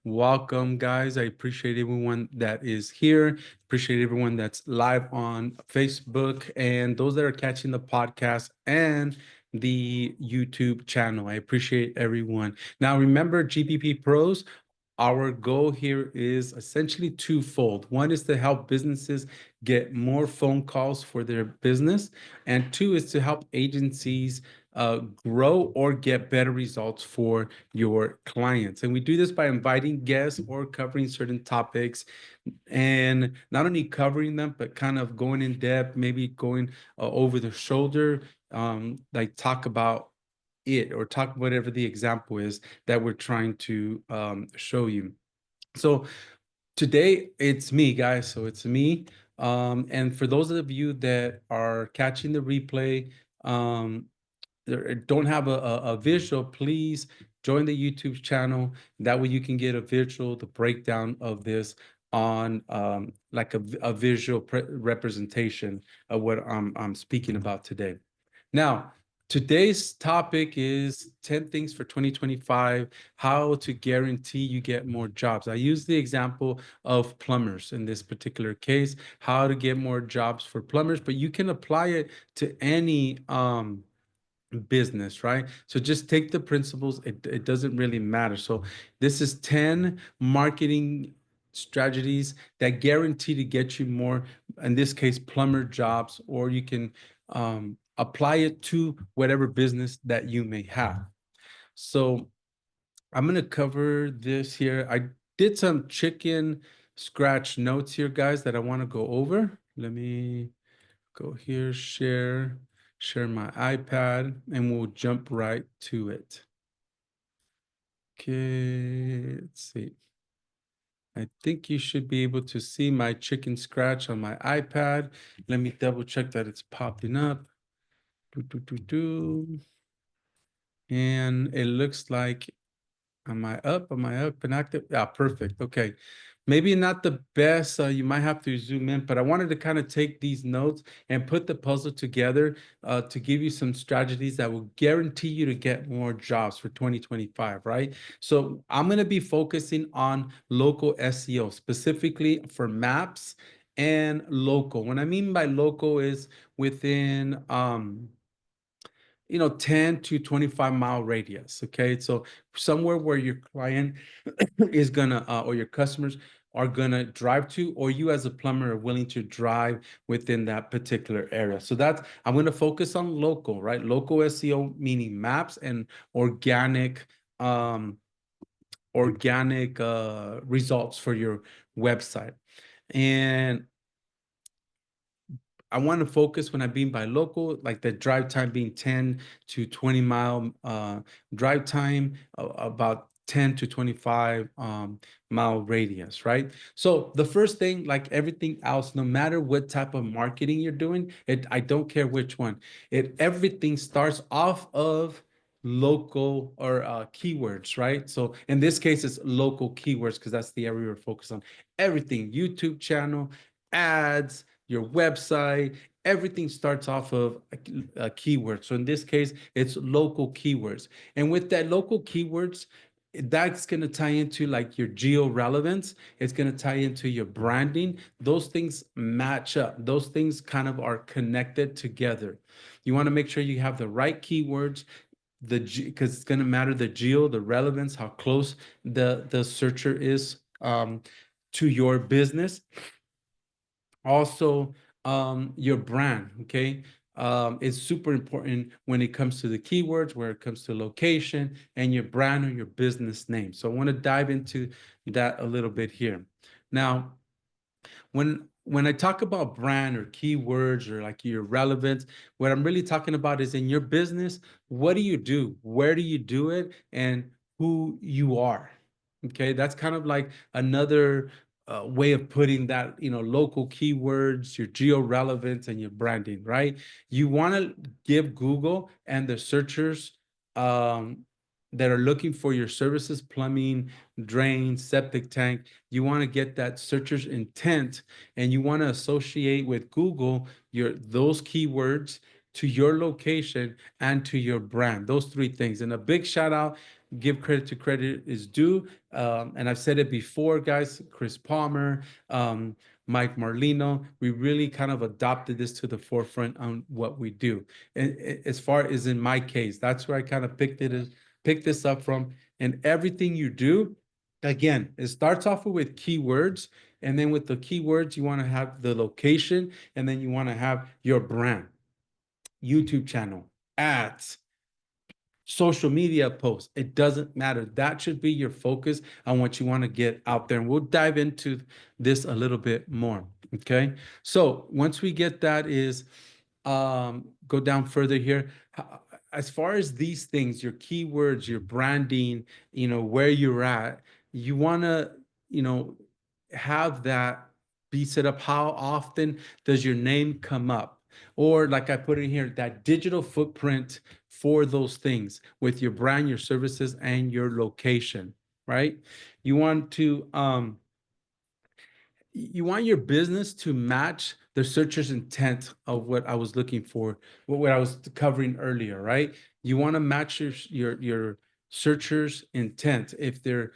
Welcome, guys. I appreciate everyone that is here. Appreciate everyone that's live on Facebook and those that are catching the podcast and the YouTube channel. I appreciate everyone. Now, remember, GPP Pros, our goal here is essentially twofold. One is to help businesses get more phone calls for their business, and two is to help agencies grow or get better results for your clients. And we do this by inviting guests or covering certain topics, and not only covering them, but kind of going in depth, maybe going over the shoulder, like talk about it or talk whatever the example is that we're trying to show you. So today it's me, guys. So it's me. And for those of you that are catching the replay, um, don't have a visual, please join the YouTube channel. That way you can get a visual, the breakdown of this on like a visual representation of what I'm speaking about today. Now, today's topic is 10 things for 2025, how to guarantee you get more jobs. I use the example of plumbers in this particular case, how to get more jobs for plumbers, but you can apply it to any business, right? So just take the principles. It doesn't really matter. So this is 10 marketing strategies that guarantee to get you more, in this case, plumber jobs, or you can apply it to whatever business that you may have. So I'm going to cover this here. I did some chicken scratch notes here, guys, that I want to go over. Let me go here, share my iPad, and we'll jump right to it. Okay, let's see. I think you should be able to see my chicken scratch on my iPad. Let me double check that it's popping up. And it looks like, am I up? Am I up and active? Yeah, perfect. Okay. Maybe not the best. You might have to zoom in, but I wanted to kind of take these notes and put the puzzle together to give you some strategies that will guarantee you to get more jobs for 2025, right? So I'm going to be focusing on local SEO, specifically for maps and local. What I mean by local is within 10 to 25-mile radius. Okay. So somewhere where your client is gonna or your customers are gonna drive to, or you as a plumber are willing to drive within that particular area. So that's, I'm gonna focus on local, right? Local SEO, meaning maps and organic um results for your website. And I want to focus when I mean by local, like the drive time being 10 to 20 mile drive time, about 10 to 25 mile radius, right? So the first thing, like everything else, no matter what type of marketing you're doing, I don't care which one, everything starts off of local or keywords, right? So in this case, it's local keywords because that's the area we're focused on. Everything, YouTube channel, ads, your website, everything starts off of a keyword. So in this case, it's local keywords. And with that local keywords, that's going to tie into like your geo relevance. It's going to tie into your branding. Those things match up. Those things kind of are connected together. You want to make sure you have the right keywords, because it's going to matter the geo, the relevance, how close the searcher is to your business. Also, your brand, okay? It's super important when it comes to the keywords, where it comes to location and your brand or your business name. So I want to dive into that a little bit here. Now, when I talk about brand or keywords or like your relevance, what I'm really talking about is in your business, what do you do? Where do you do it? And who you are. Okay, that's kind of like another way of putting that, local keywords, your geo relevance, and your branding, right? You want to give Google and the searchers um, that are looking for your services, plumbing, drain, septic tank, you want to get that searcher's intent, and you want to associate with Google those keywords to your location and to your brand, those three things. And a big shout out give credit to credit is due. And I've said it before, guys, Chris Palmer, Mike Marlino, we really kind of adopted this to the forefront on what we do. And as far as in my case, that's where I kind of picked this up from. And everything you do, again, it starts off with keywords. And then with the keywords, you want to have the location, and then you want to have your brand, YouTube channel, ads, social media posts. It doesn't matter. That should be your focus on what you want to get out there. And we'll dive into this a little bit more. Okay. So once we get that is go down further here. As far as these things, your keywords, your branding, where you're at, you want to, have that be set up. How often does your name come up? Or like I put in here, that digital footprint for those things with your brand, your services, and your location, right? You want to, you want your business to match the searcher's intent of what I was looking for, what I was covering earlier, right? You want to match your searcher's intent. If they're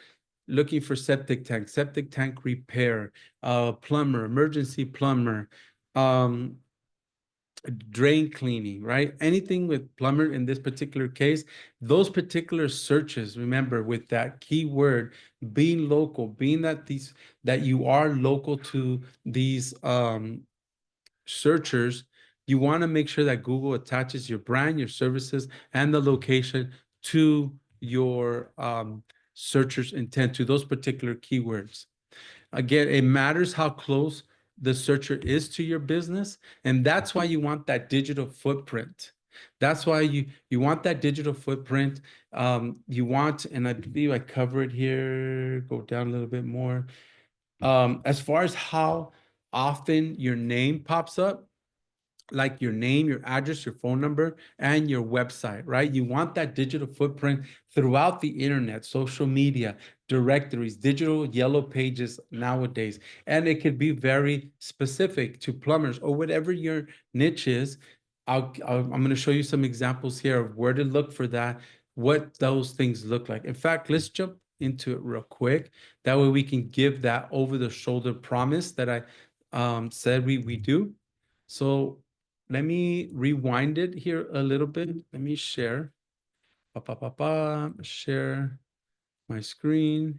looking for septic tank repair, plumber, emergency plumber, drain cleaning, right? Anything with plumber in this particular case, those particular searches, remember with that keyword being local, being that you are local to these searchers, you want to make sure that Google attaches your brand, your services, and the location to your searcher's intent, to those particular keywords. Again, it matters how close the searcher is to your business, and that's why you want that digital footprint. That's why you want that digital footprint. You want, and I believe I cover it here. Go down a little bit more. As far as how often your name pops up, like your name, your address, your phone number, and your website, right? You want that digital footprint throughout the internet, social media, directories, digital yellow pages nowadays. And it could be very specific to plumbers or whatever your niche is. I'm going to show you some examples here of where to look for that, what those things look like. In fact, let's jump into it real quick. That way we can give that over the shoulder promise that I said we do. So let me rewind it here a little bit. Let me share. Share my screen.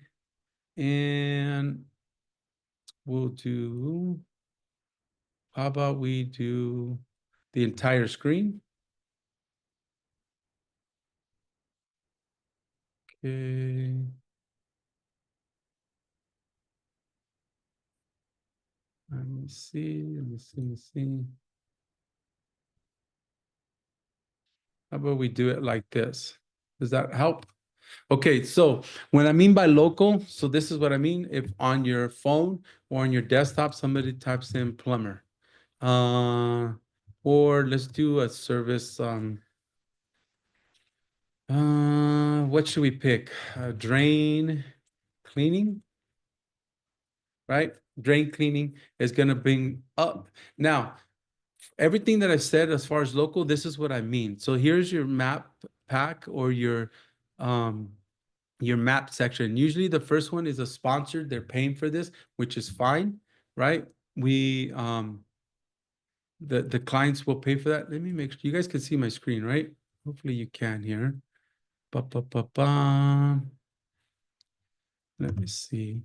And we'll do, how about we do the entire screen? Okay. Let me see. How about we do it like this? Does that help? Okay, so when I mean by local, so this is what I mean. If on your phone or on your desktop, somebody types in plumber, or let's do a service. What should we pick? Drain cleaning, right? Drain cleaning is going to bring up. Now, everything that I said as far as local, this is what I mean. So here's your map pack or your map section. Usually the first one is a sponsored, they're paying for this, which is fine, right? We the clients will pay for that. Let me make sure you guys can see my screen, right? Hopefully you can here. Ba, ba, ba, ba. Let me see.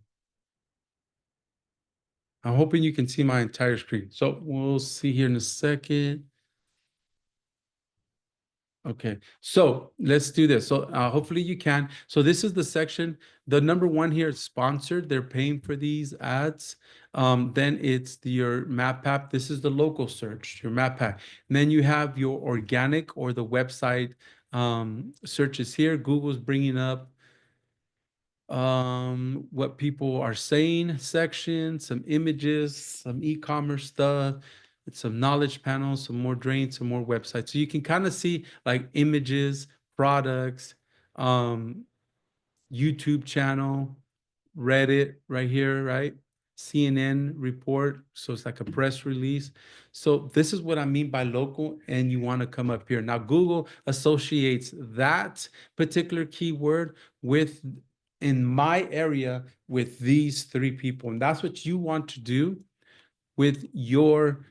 I'm hoping you can see my entire screen. So we'll see here in a second. Okay, so let's do this. So hopefully you can. So this is the section. The number one here is sponsored. They're paying for these ads. Then it's your map app. This is the local search, your map app. And then you have your organic or the website searches here. Google's bringing up what people are saying section, some images, some e-commerce stuff, some knowledge panels, some more drains, some more websites. So you can kind of see like images, products, YouTube channel, Reddit right here, right? CNN report. So it's like a press release. So this is what I mean by local, and you want to come up here. Now, Google associates that particular keyword with, in my area, with these three people. And that's what you want to do with your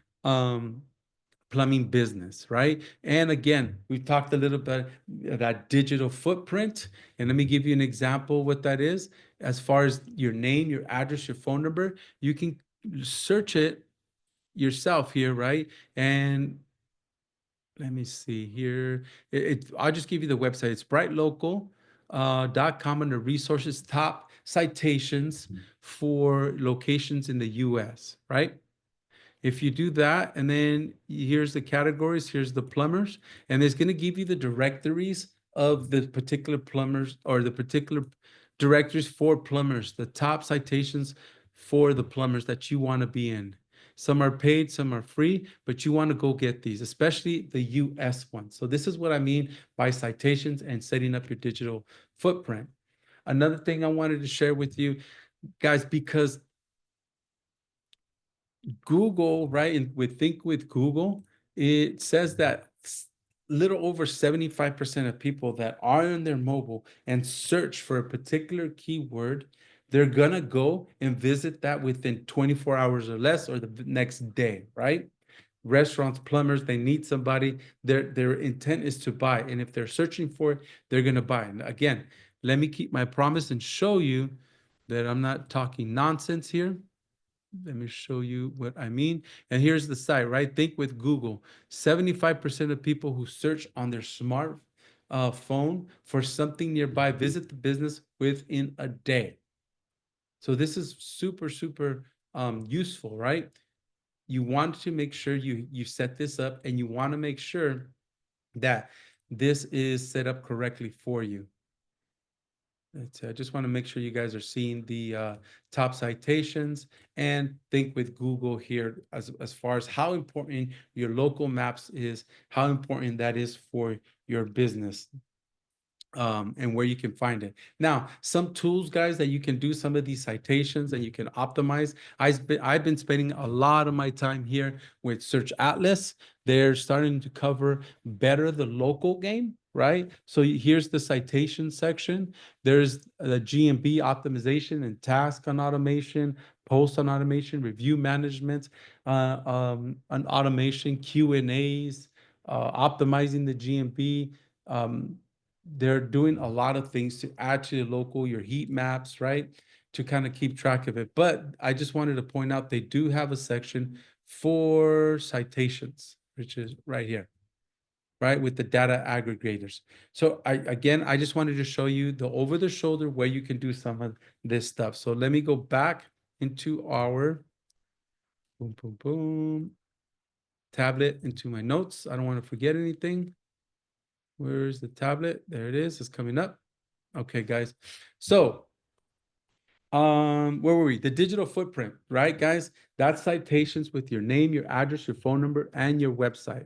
plumbing business, right? And again, we've talked a little bit about that digital footprint. And let me give you an example what that is. As far as your name, your address, your phone number, you can search it yourself here, right? And let me see here. I'll just give you the website. It's brightlocal.com under resources, top citations for locations in the US, right? If you do that, and then here's the categories, here's the plumbers, and it's going to give you the directories of the particular plumbers, or the particular directories for plumbers, the top citations for the plumbers that you want to be in. Some are paid, some are free, but you want to go get these, especially the US ones. So this is what I mean by citations and setting up your digital footprint. Another thing I wanted to share with you guys, because Google, right? And with Think with Google, it says that little over 75% of people that are on their mobile and search for a particular keyword, they're gonna go and visit that within 24 hours or less, or the next day, right? Restaurants, plumbers, they need somebody. Their intent is to buy. And if they're searching for it, they're gonna buy. And again, let me keep my promise and show you that I'm not talking nonsense here. Let me show you what I mean. And here's the site, right? Think with Google. 75% of people who search on their smart phone for something nearby visit the business within a day. So this is super, super useful, right? You want to make sure you set this up, and you want to make sure that this is set up correctly for you. I just want to make sure you guys are seeing the top citations, and think with Google here as far as how important your local maps is, how important that is for your business, and where you can find it. Now, some tools, guys, that you can do some of these citations and you can optimize. I've been spending a lot of my time here with Search Atlas. They're starting to cover better the local game, right? So here's the citation section. There's the GMB optimization and task on automation, post on automation, review management, on automation, Q&As, optimizing the GMB. They're doing a lot of things to add to the local, your heat maps, right? To kind of keep track of it. But I just wanted to point out they do have a section for citations, which is right here, right? With the data aggregators. So I just wanted to show you the over the shoulder where you can do some of this stuff. So let me go back into our boom, boom, boom, tablet, into my notes. I don't want to forget anything. Where's the tablet? There it is. It's coming up. Okay, guys. So, where were we? The digital footprint, right, guys? That's citations with your name, your address, your phone number, and your website.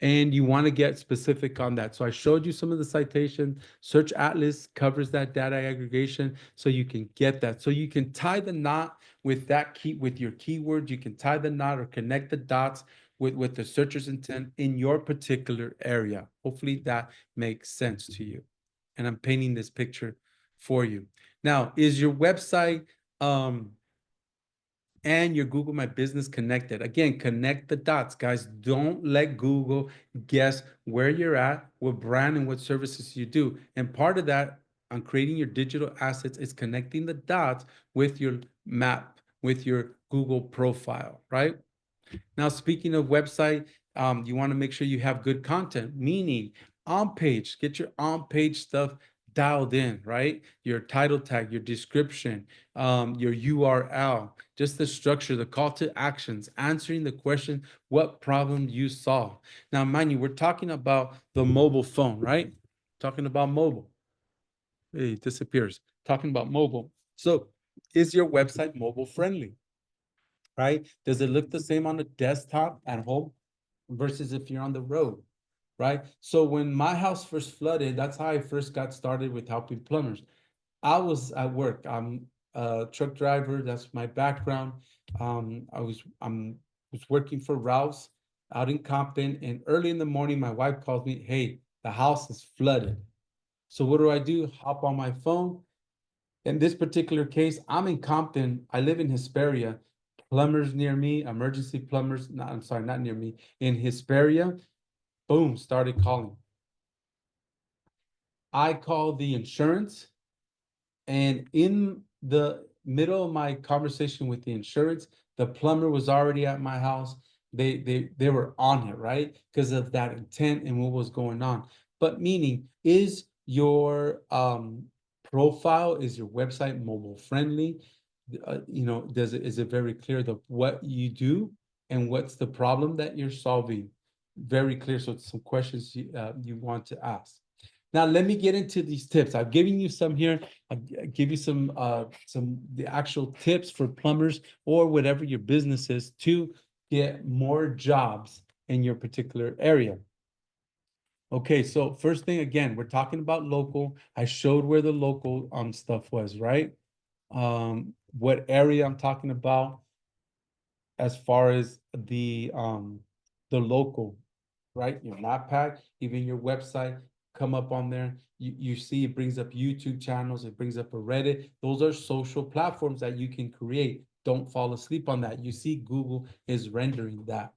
And you want to get specific on that. So I showed you some of the citation. Search Atlas covers that data aggregation, so you can get that. So you can tie the knot with that key, with your keyword. You can tie the knot or connect the dots with the searcher's intent in your particular area. Hopefully that makes sense to you. And I'm painting this picture for you. Now, is your website and your Google My Business connected? Again, connect the dots, guys. Don't let Google guess where you're at, what brand and what services you do. And part of that on creating your digital assets is connecting the dots with your map, with your Google profile, right? Now, speaking of website, you want to make sure you have good content, meaning on page, get your on page stuff dialed in, right? Your title tag, your description, your URL, just the structure, the call to actions, answering the question, what problem you solve. Now, mind you, we're talking about the mobile phone, right? Talking about mobile. Hey, it disappears. Talking about mobile. So, is your website mobile friendly? Right? Does it look the same on the desktop at home versus if you're on the road? Right? So when my house first flooded, that's how I first got started with helping plumbers. I was at work. truck driver. That's my background. Was working for Rouse out in Compton, and early in the morning, my wife calls me, "Hey, the house is flooded." So what do? Hop on my phone. In this particular case, I'm in Compton. I live in Hesperia. Plumbers near me, emergency plumbers. No, I'm sorry, not near me. In Hesperia, boom, started calling. I called the insurance, and in the middle of my conversation with the insurance, the plumber was already at my house. They were on it, right? Because of that intent and what was going on. But meaning, is your profile, is your website mobile friendly? Is it very clear the what you do and what's the problem that you're solving? Very clear. So some questions you want to ask. Now let me get into these tips. I've given you some here. I'll give you some the actual tips for plumbers or whatever your business is to get more jobs in your particular area. Okay, so first thing again, we're talking about local. I showed where the local stuff was, right? What area I'm talking about as far as the local, right? Your map pack, even your website, come up on there. You see it brings up YouTube channels, it brings up a Reddit. Those are social platforms that you can create. Don't fall asleep on that. You see, Google is rendering that.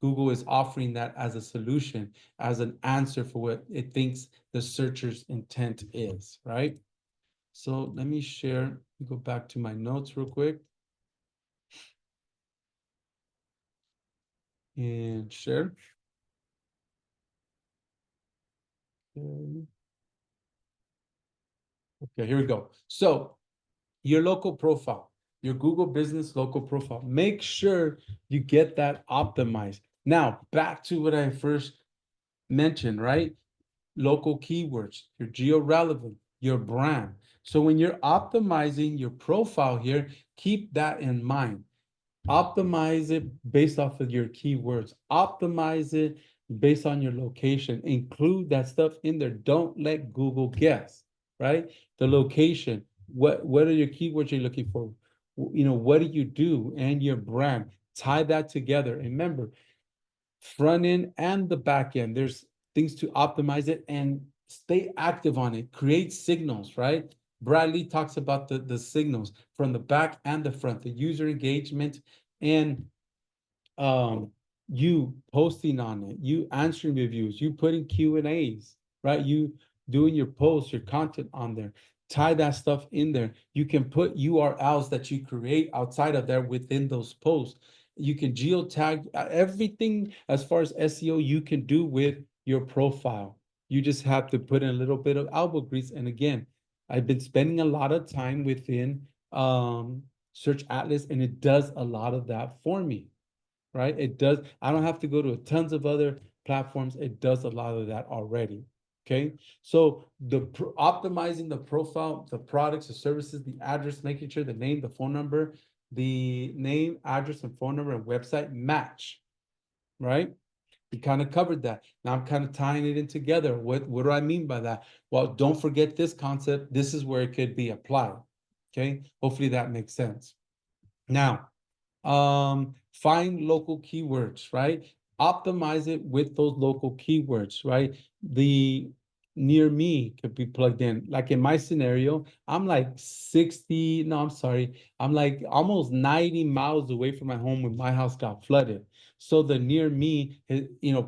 Google is offering that as a solution, as an answer for what it thinks the searcher's intent is, right? So let me share, go back to my notes real quick. And share. Okay. Okay, here we go. So your local profile, your Google business local profile, make sure you get that optimized. Now, back to what I first mentioned, right? Local keywords, your geo-relevant, your brand. So when you're optimizing your profile here, keep that in mind. Optimize it based off of your keywords. Optimize it based on your location. Include that stuff in there. Don't let Google guess, right? The location. What are your keywords you're looking for? What do you do and your brand? Tie that together. And remember, front end and the back end. There's things to optimize it and stay active on it. Create signals, right? Bradley talks about the signals from the back and the front, the user engagement and you posting on it, you answering reviews, you putting Q&As, right? You doing your posts, your content on there. Tie that stuff in there. You can put URLs that you create outside of there within those posts. You can geotag everything as far as SEO you can do with your profile. You just have to put in a little bit of elbow grease. And again, I've been spending a lot of time within Search Atlas, and it does a lot of that for me, right? It does. I don't have to go to tons of other platforms. It does a lot of that already. Okay. So optimizing the profile, the products, the services, the address, making sure the name, the phone number, the name, address, and phone number and website match, right? We kind of covered that. Now I'm kind of tying it in together. What do I mean by that? Well, don't forget this concept. This is where it could be applied. Okay. Hopefully that makes sense. Now, find local keywords, right? Optimize it with those local keywords, right? The near me could be plugged in. Like in my scenario, I'm like 60, no, I'm sorry. I'm like almost 90 miles away from my home when my house got flooded. So the near me,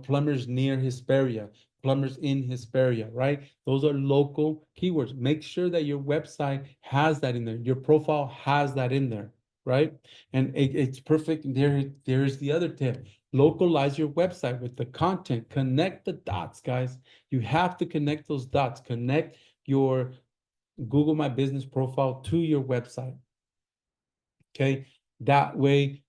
plumbers near Hesperia, plumbers in Hesperia, right? Those are local keywords. Make sure that your website has that in there. Your profile has that in there, right? And it's perfect. There's the other tip. Localize your website with the content. Connect the dots, guys. You have to connect those dots. Connect your Google My Business profile to your website. Okay. That way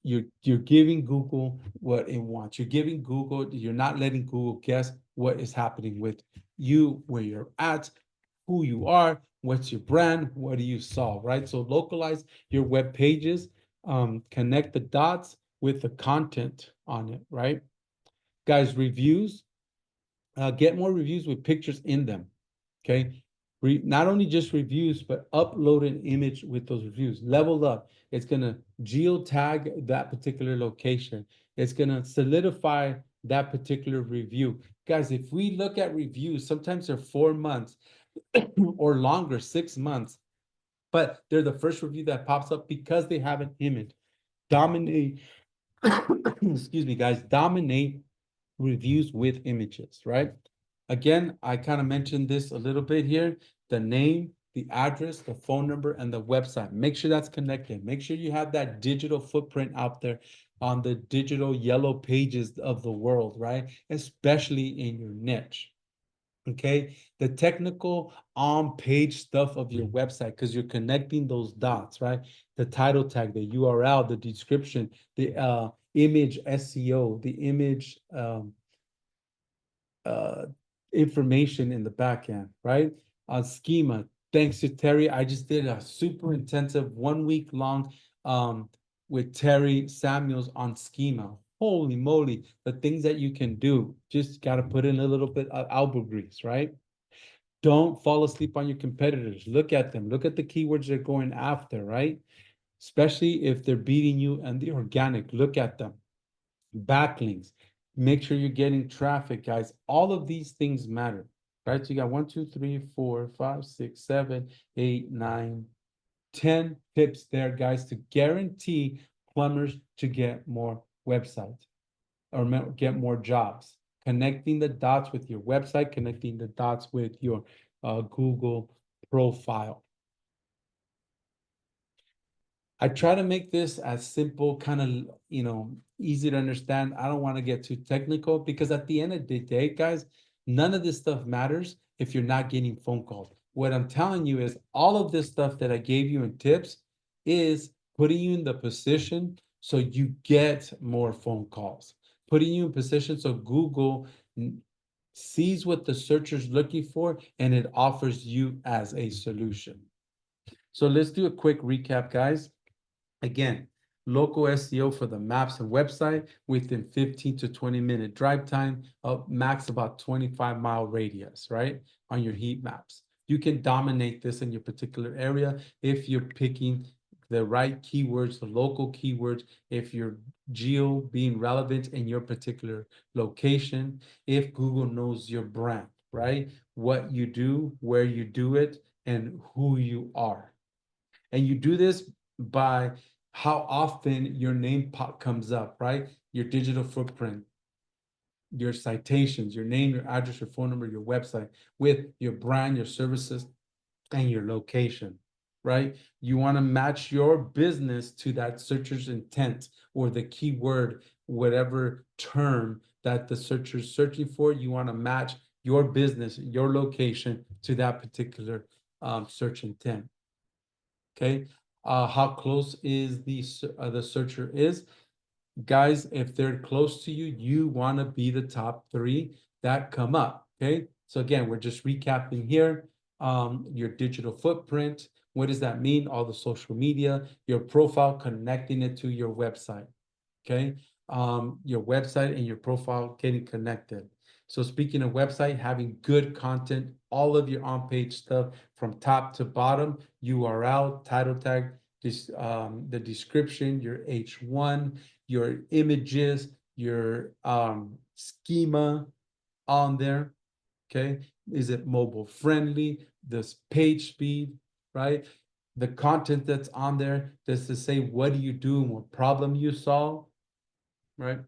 you're giving Google what it wants. You're giving Google, you're not letting Google guess what is happening with you, where you're at, who you are, what's your brand, what do you solve, right? So localize your web pages, connect the dots with the content on it, right? Guys, reviews, get more reviews with pictures in them, okay? not only just reviews, but upload an image with those reviews. Level up. It's gonna geotag that particular location. It's gonna solidify that particular review. Guys, if we look at reviews, sometimes they're 4 months or longer, 6 months, but they're the first review that pops up because they have an image. Dominate, excuse me, guys, dominate reviews with images, right? Again, I kind of mentioned this a little bit here, the name, the address, the phone number, and the website. Make sure that's connected. Make sure you have that digital footprint out there on the digital yellow pages of the world, right? Especially in your niche. Okay, the technical on-page stuff of your website, because you're connecting those dots, right? The title tag, the URL, the description, the image SEO, the image uh, information in the back end, right? Schema. Thanks to Terry, I just did a super intensive 1 week long with Terry Samuels on schema. Holy moly, the things that you can do. Just got to put in a little bit of elbow grease, right? Don't fall asleep on your competitors. Look at them. Look at the keywords they're going after, right? Especially if they're beating you and the organic. Look at them. Backlinks. Make sure you're getting traffic, guys. All of these things matter, right? So you got 1, 2, 3, 4, 5, 6, 7, 8, 9, 10 tips there, guys, to guarantee plumbers to get more websites or get more jobs. Connecting the dots with your website, connecting the dots with your Google profile. I try to make this as simple, kind of, easy to understand. I don't want to get too technical because at the end of the day, guys, none of this stuff matters if you're not getting phone calls. What I'm telling you is all of this stuff that I gave you in tips is putting you in the position so you get more phone calls, putting you in position so Google sees what the searcher's looking for and it offers you as a solution. So let's do a quick recap, guys. Again, local SEO for the maps and website within 15 to 20-minute drive time, max about 25-mile radius, right? On your heat maps. You can dominate this in your particular area if you're picking the right keywords, the local keywords, if you're geo being relevant in your particular location, if Google knows your brand, right? What you do, where you do it, and who you are. And you do this by how often your name comes up, right? Your digital footprint, your citations, your name, your address, your phone number, your website with your brand, your services, and your location, right? You want to match your business to that searcher's intent or the keyword, whatever term that the searcher's searching for. You want to match your business, your location to that particular search intent. Okay, how close is the searcher is? Guys, if they're close to you, you want to be the top 3 that come up. Okay, so again, we're just recapping here. Your digital footprint. What does that mean? All the social media, your profile, connecting it to your website. Okay, your website and your profile getting connected. So speaking of website, having good content, all of your on-page stuff from top to bottom, URL, title tag, the description, your H1, your images, your schema on there. Okay, is it mobile friendly? This page speed, right? The content that's on there, does to say what do you do and what problem you solve, right?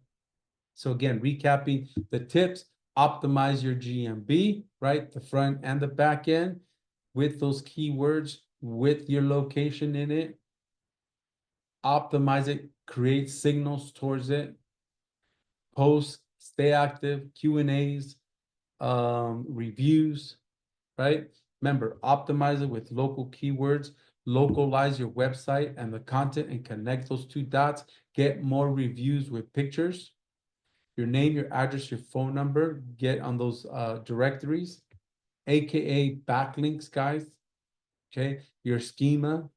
So again, recapping the tips, optimize your GMB, right? The front and the back end with those keywords, with your location in it. Optimize it, create signals towards it. Post, stay active, Q&As, reviews, right? Remember, optimize it with local keywords, localize your website and the content and connect those 2 dots. Get more reviews with pictures. Your name, your address, your phone number, get on those directories, AKA backlinks, guys. Okay, your schema.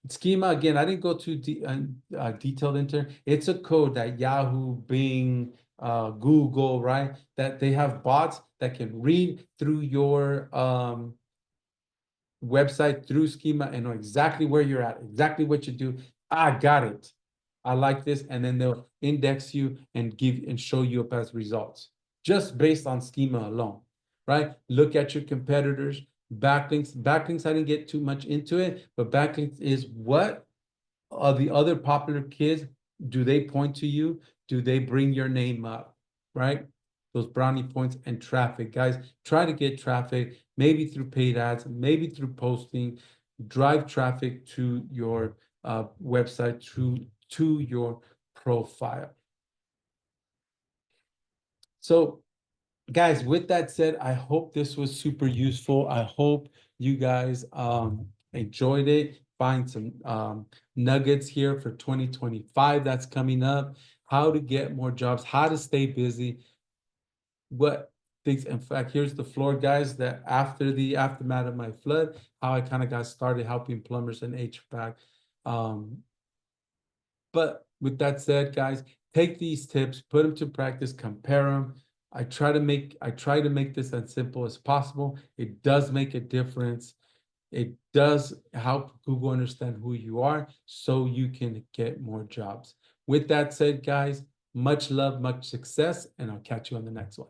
Schema, again, I didn't go too detailed into it. It's a code that Yahoo, Bing, Google, right? That they have bots that can read through your website through Schema and know exactly where you're at, exactly what you do. I got it. I like this. And then they'll index you and give and show you up as results just based on Schema alone, right? Look at your competitors, backlinks. Backlinks, I didn't get too much into it, but backlinks is what are the other popular kids, do they point to you? Do they bring your name up, right? Those brownie points and traffic. Guys, try to get traffic, maybe through paid ads, maybe through posting, drive traffic to your website, to your profile. So guys, with that said, I hope this was super useful. I hope you guys enjoyed it. Find some nuggets here for 2025 that's coming up. How to get more jobs, how to stay busy, what things. In fact, here's the floor, guys, that after the aftermath of my flood, how I kind of got started helping plumbers and HVAC. But with that said, guys, take these tips, put them to practice, compare them. I try to make this as simple as possible. It does make a difference. It does help Google understand who you are so you can get more jobs. With that said, guys, much love, much success, and I'll catch you on the next one.